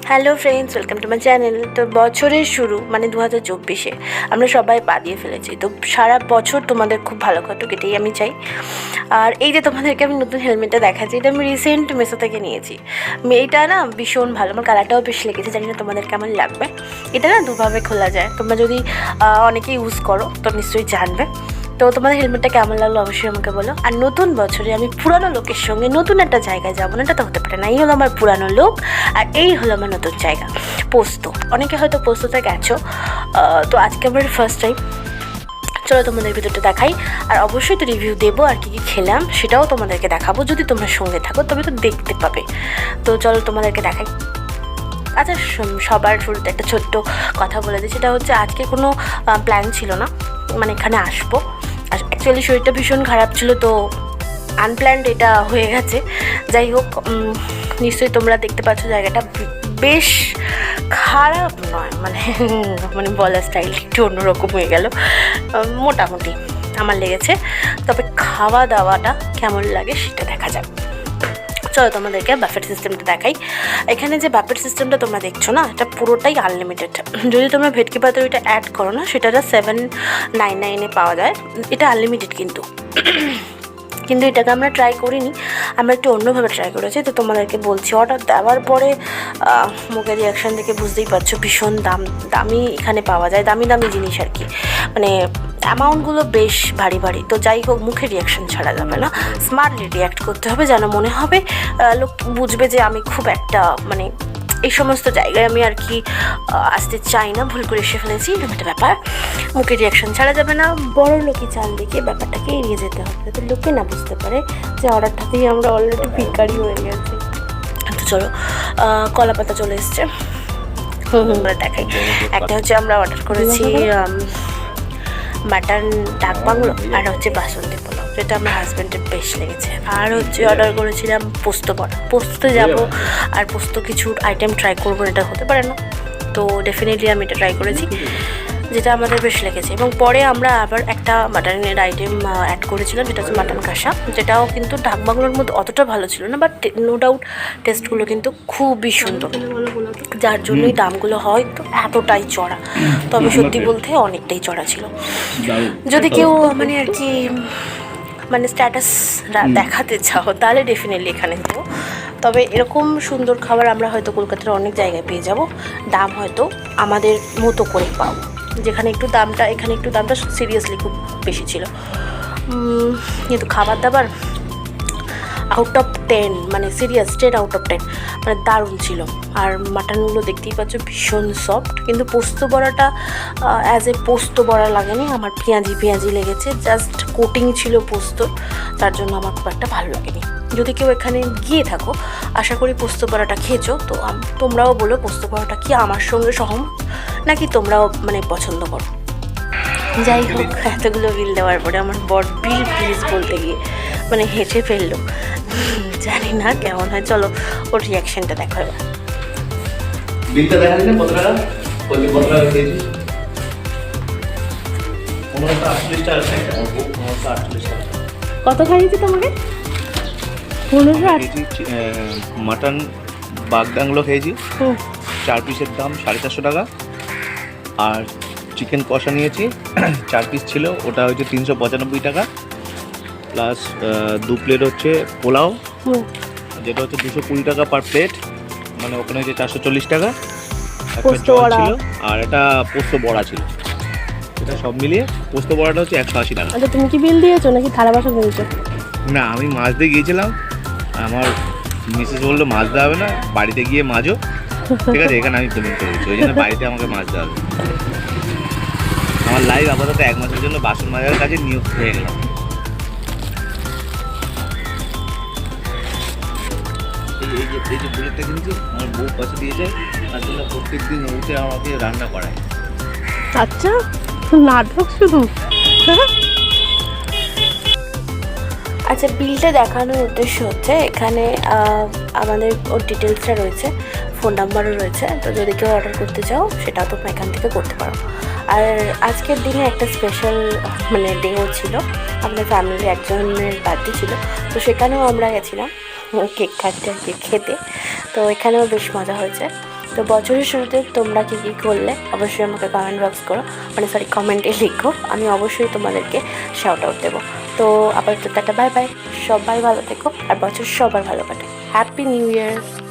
Hello friends, welcome to my channel. তো বছরের শুরু মানে 2024-এ আমরা সবাই পা দিয়ে ফেলেছি। তো সারা বছর তোমাদের খুব ভালো কাটুক, এটাই আমি চাই। আর এই যে তোমাদেরকে আমি নতুন হেলমেটটা দেখাচ্ছি, এটা আমি রিসেন্ট মেসো থেকে নিয়েছি। এটা না ভীষণ ভালো, আমার কালারটাও বেশ লেগেছে, জানি না তোমাদের কেমন লাগবে। এটা না দুভাবে খোলা যায়, তোমরা যদি অনেকে ইউজ করো তো নিশ্চয়ই জানবে। তো তোমাদের হেলমেটটা কেমন লাগলো অবশ্যই আমাকে বলো। আর নতুন বছরে আমি পুরানো লোকের সঙ্গে নতুন একটা জায়গায় যাবো না, এটা তো হতে পারে না। এই হলো আমার পুরানো লোক আর এই হলো আমার নতুন জায়গা পোস্ত। অনেকে হয়তো পোস্ততে গেছো, তো আজকে আমার ফার্স্ট টাইম। চলো তোমাদের ভিতরটা দেখাই, আর অবশ্যই তো রিভিউ দেবো আর কী কী খেলাম সেটাও তোমাদেরকে দেখাবো। যদি তোমরা সঙ্গে থাকো তবে তো দেখতে পাবে। তো চলো তোমাদেরকে দেখাই। আচ্ছা, সবার শুরুতে একটা ছোট্ট কথা বলে দিই, সেটা হচ্ছে আজকে কোনো প্ল্যান ছিল না, মানে এখানে আসবো। আর অ্যাকচুয়ালি শরীরটা ভীষণ খারাপ ছিল, তো আনপ্ল্যান্ড এটা হয়ে গেছে। যাই হোক, নিশ্চয়ই তোমরা দেখতে পাচ্ছ জায়গাটা বেশ খারাপ নয়, মানে বলার স্টাইল একটু অন্যরকম হয়ে গেল, মোটামুটি আমার লেগেছে। তবে খাওয়া দাওয়াটা কেমন লাগে সেটা দেখা যাক। চলো তোমাদেরকে বাফেট সিস্টেমটা দেখাই। এখানে যে বাফেট সিস্টেমটা তোমরা দেখছো না, এটা পুরোটাই আনলিমিটেড। যদি তোমরা ভেটকি পাতুরিটা অ্যাড করো না, সেটা 799-এ পাওয়া যায়। এটা আনলিমিটেড কিন্তু এটাকে আমরা ট্রাই করিনি, আমরা একটু অন্যভাবে ট্রাই করেছি। তো তোমাদেরকে বলছি, অর্ডার দেওয়ার পরে মুখের রিয়াকশান দেখে বুঝতেই পারছো ভীষণ দামি এখানে পাওয়া যায়, দামি জিনিস আর কি। মানে অ্যামাউন্টগুলো বেশ ভারী। তো যাই হোক, মুখের রিয়াকশান ছাড়া যাবে না, স্মার্টলি রিয়াক্ট করতে হবে, যেন মনে হবে লোক বুঝবে যে আমি খুব একটা এই সমস্ত জায়গায় আমি আর কি আসতে চাই না, ভুল করে এসে ফেলেছি, এরকম একটা ব্যাপার। মুখের রিয়াকশান ছাড়া যাবে না, বড় লোকই চাল দেখে ব্যাপারটাকে এড়িয়ে যেতে হবে, যাতে লোকে না বুঝতে পারে যে অর্ডারটাতেই আমরা অলরেডি ভিখারি হয়ে গেছি। তো চলো, কলা পাতা চলে এসছে, দেখাই। একটা হচ্ছে আমরা অর্ডার করেছি মাটন ডাক বাংলো, আর হচ্ছে বাসন্তী পোলাও, যেটা আমার হাজব্যান্ডের বেশ লেগেছে। আর হচ্ছে অর্ডার করেছিলাম পোস্ত বড়া। পোস্ততে যাবো আর পোস্ত কিছু আইটেম ট্রাই করবো, এটা হতে পারে না। তো ডেফিনেটলি আমি এটা ট্রাই করেছি, যেটা আমাদের বেশ লেগেছে। এবং পরে আমরা আবার একটা মাটনের আইটেম অ্যাড করেছিলাম, যেটা হচ্ছে মাটন কষা, যেটাও কিন্তু ঢাক বাংলোর মধ্যে অতটা ভালো ছিল না, বাট নো ডাউট টেস্টগুলো কিন্তু খুবই সুন্দর, যার জন্যই দামগুলো হয়তো এতটাই চড়া। তবে সত্যি বলতে অনেকটাই চড়া ছিল। যদি কেউ আর কি স্ট্যাটাস দেখাতে চাও, তাহলে ডেফিনেটলি এখানে যাবো। তবে এরকম সুন্দর খাবার আমরা হয়তো কলকাতার অনেক জায়গায় পেয়ে যাব, দাম হয়তো আমাদের মতো করে পাবো। যেখানে একটু দামটা, এখানে একটু দামটা সিরিয়াসলি খুব বেশি ছিল, কিন্তু খাবার দাবার out of 10, serious 10 out of 10, দারুণ ছিল। আর মাটনগুলো দেখতেই পাচ্ছ ভীষণ সফট। কিন্তু পোস্ত বড়াটা অ্যাজ এ পোস্ত বড়া লাগেনি, আমার পেঁয়াজি লেগেছে, জাস্ট কোটিং ছিল পোস্ত, তার জন্য আমার খুব একটা ভালো লাগেনি। যদি কেউ এখানে গিয়ে থাকো, আশা করি পোস্ত বড়াটা খেয়েছো, তো তোমরাও বলো পোস্ত বড়াটা কি আমার সঙ্গে সহমত, নাকি তোমরাও পছন্দ করো। যাই হোক, এতগুলো বিল দেওয়ার পরে আমার বড় বিল প্লিজ বলতে গিয়ে হেসে ফেললো, জানি না কেমন হয়। চলো ওর রিয়াকশনটা দেখো এবার। বিলটা দেখা দিলে কত টাকা? কত টাকা খেয়েছিস? 1548 টাকা। 1548 টাকা। কত খাইয়েছি তোমাকে? 1508। মাটন বাগডাংলো খেয়েছি, 4 পিসের দাম 450 টাকা। আর চিকেন কষা নিয়েছি, 4 পিস ছিল, ওটা হচ্ছে 395 টাকা। প্লাস 2 প্লেট হচ্ছে পোলাও, যেটা হচ্ছে 220 টাকা পার প্লেট, ওখানে হচ্ছে 440 টাকা। একটা জল ছিল, আর এটা পোস্ত বড়া ছিল। এটা সব মিলিয়ে পোস্ত বড়াটা হচ্ছে 180 টাকা। আচ্ছা, তুমি কি বিল দিয়েছো নাকি থালা বাসন দিয়েছো? না, আমি মাছ দিয়ে গিয়েছিলাম, আমার মিসেস বললো মাছ দেওয়া হবে না, বাড়িতে গিয়ে মাজো, ঠিক আছে, এখানে আমি পেমেন্ট করে দিচ্ছি, ওই জন্য বাড়িতে আমাকে মাছ দেওয়া হবে। আমার লাইফ আপাতত 1 মাসের জন্য বাসন মাজার কাছে নিয়োগ হয়ে গেলাম। এই যে বুলেটটা কিন্তু আমার বউ পয়সা দিয়েছে, তার জন্য প্রত্যেক দিন উঠে আমাকে রান্না করায়। আচ্ছা, নাটক শুধু। আচ্ছা, বিলটা দেখানোর উদ্দেশ্য হচ্ছে এখানে আমাদের ওর ডিটেলসটা রয়েছে, ফোন নাম্বারও রয়েছে। তো যদি কেউ অর্ডার করতে চাও, সেটাও তোমরা এখান থেকে করতে পারো। আর আজকের দিনে একটা স্পেশাল ডেও ছিল, আমাদের ফ্যামিলির একজনের বার্থডে ছিল, তো সেখানেও আমরা গেছিলাম কেক কাটতে আর কি খেতে। তো এখানেও বেশ মজা হয়েছে। তো বছরের শুরুতে তোমরা কী কী করলে অবশ্যই আমাকে কমেন্ট বক্স করো, মানে সরি কমেন্টে লিখো, আমি অবশ্যই তোমাদেরকে শাউট আউট দেবো। তো আপাতত টাটা, বাই বাই, সবাই ভালো থেকো আর বছর সবার ভালো কাটে। Happy new year.